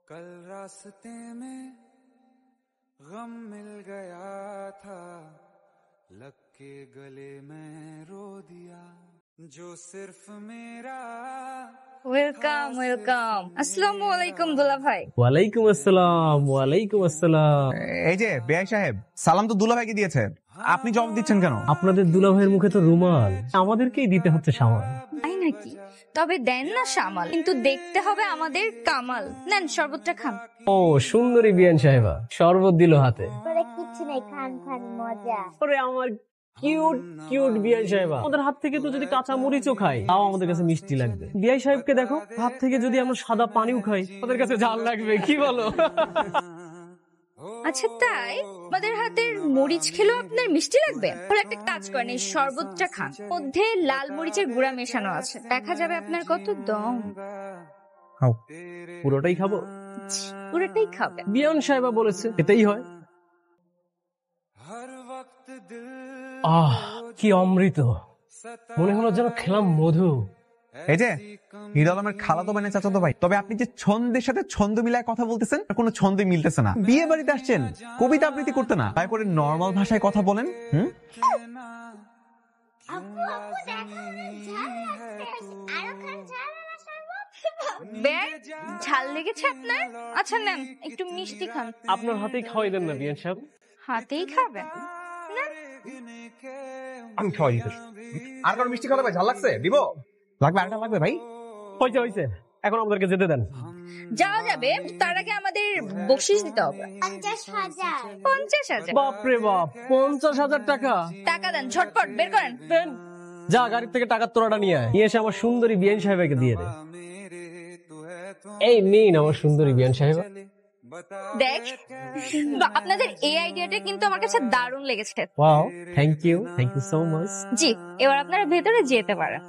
कल रास्ते में गम मिल गया था लग के गले में रो दिया जो सिर्फ मेरा ওয়েলকাম ওয়েলকাম। আসসালামু আলাইকুম দুলা ভাই। ওয়ালাইকুম আসসালাম। ওয়ালাইকুম আসসালাম। এই যে বেআই সাহেব, সালাম তো দুলা ভাইকে দিয়েছে, আপনি জবাব দিচ্ছেন কেন? আপনাদের দুলাভাইয়ের মুখে তো রুমাল, আমাদেরকেই দিতে হচ্ছে সামাল। তাই নাকি? তবে দেন না সামাল, কিন্তু দেখতে হবে আমাদের কামাল। নেন শরবতটা খান। ও সুন্দরী বিয়ান সাহেবা, শরবত দিল হাতে। তোরে কিচ্ছু নেই, খান খান মজা। ওরে আমার কিউট কিউট বিয়ান সাহেবা, ওদের হাত থেকে তো যদি কাঁচা মরিচও খাই তাও আমাদের কাছে মিষ্টি লাগবে। বিয়াই সাহেবকে দেখো, হাত থেকে যদি আমরা সাদা পানিও খাই ওদের কাছে ঝাল লাগবে, কি বলো? আচ্ছা তাই? আমাদের হাতের মরিচ খেলেও আপনার মিষ্টি লাগবে? তাহলে একটা কাজ করেন, এই শরবতটা খান, মধ্যে লাল মরিচের গুঁড়া মেশানো আছে, দেখা যাবে আপনার কত দম। খাও। পুরোটাই খাবো? পুরোটাই খাবে। বিয়ান সাহেবা বলেছে এটাই হয়। हर वक्त दिल আহ কি অমৃত, মনে হলো যেন খেলাম মধু। এই যে হিরো আলমের খালাতো মানে চাচাতো ভাই, তবে আপনি যে ছন্দের সাথে ছন্দ মিলায় কথা বলতেছেন কোনো ছন্দই মিলতেছে না। বিয়ে বাড়িতে আসছেন, কবিতা আবৃত্তি করতে না, তাই করে নর্মাল ভাষায় কথা বলেন। আপু আপু দেখো না, ঝাল লাগছে। আরো খান ঝাল না শরবত? বের ঝাল লেগেছে আপনার? আচ্ছা নেন একটু মিষ্টি খান। আপনার হাতেই খাওয়াই দেন না বিয়ান সাহেব। হাতেই খাবেন? আমি খাওয়াই দিতে। আর কারো মিষ্টি খাওয়াতে ভাই ঝাল লাগছে? দিব? লাগবে, আরেকটা লাগবে ভাই? হয়েছে হয়েছে, এখন আমাদেরকে যেতে দেন। যাওয়া যাবে, তার আগে আমাদের বকশিশ দিতে হবে। 50,000। 50,000 বাপরে বাপ, 50,000 টাকা! টাকা দেন, ঝটপট বের করেন। দেন। যা গাড়ি থেকে টাকার তোড়াটা নিয়ে আয়, নিয়ে এসে আমার সুন্দরী বিয়ান সাহেবাকে দিয়ে দে। এই নিন আমার সুন্দরী বিয়ান সাহেবা। দেখ, বা আপনাদের এই আইডিয়াটা কিন্তু আমার কাছে দারুণ লেগেছে। Wow, thank you so much. জি, এবার আপনারা ভেতরে যেতে পারেন।